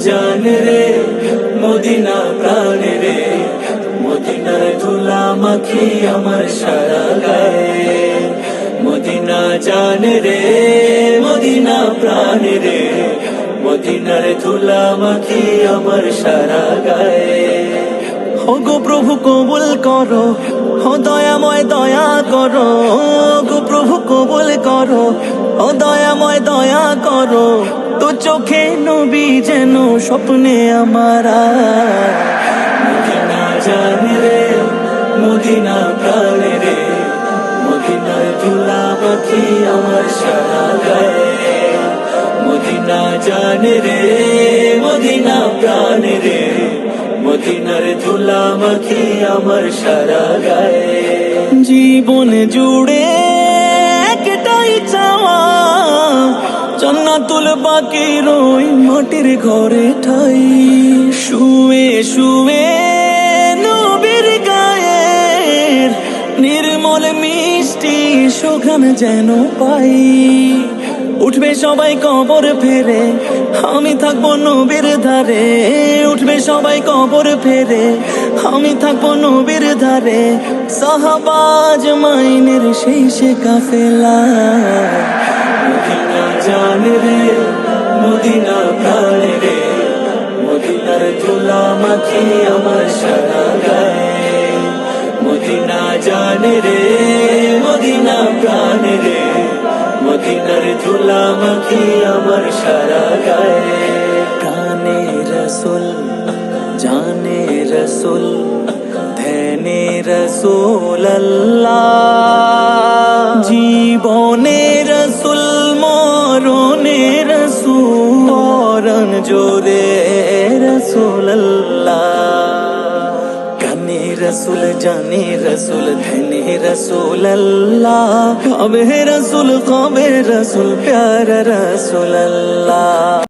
জান রে মদিনা প্রাণ রে, মদিনার ধুলা মাখি আমার সারা গায়ে। মদিনা জান রে মদিনা প্রাণ রে, মদিনার ধুলা মাখি আমার সারা গায়ে। ওগো প্রভু কবুল করো, ও দয়াময় দয়া করো, ওগো প্রভু কবুল করো, ও দয়াময় দয়া করো। তো চোখে নবী যেন স্বপ্নে আমারা। মদিনা জান রে মদিনা প্রাণ রে, মদিনার ধুলা মাখি আমার সারা গায়ে। মদিনা জান রে মদিনা প্রাণ রে, মদিনার ধুলা মাখি আমার সারা গায়ে। জীবন জুড়ে একটাই চাওয়া, জান্নাতুল বাকির ওই মাটির ঘরে ঠাই। শুয়ে শুয়ে নবীর গায়ের নির্মল মিষ্টি সুঘ্রাণ যেন পাই। উঠবে সবাই কবর ফেরে, আমি থাকবো নবীর ধারে। উঠবে সবাই কবর ফেরে, আমি থাকবো নবীর ধারে। সাহাবাজ মাইনের শেষে কাফেলা। মদিনা জান রে মদিনা প্রাণ রে, মদিনার ধুলা মাখি আমার সারা গায়ে। মদিনা জান রে মদিনা প্রাণ রে, মদিনার ধুলা মাখি আমার সারা গায়ে। প্রাণে রসুল জানে রসুল ধ্যানে রসুল আল্লাহ। জীবনে রসুল মরণে রসুল, মরণ জোরে রসুল আল্লাহ। কানে রসুল জানে রসুল ধ্যানে রসুল আল্লাহ। কবে রসুল প্যারা রসুল আল্লাহ।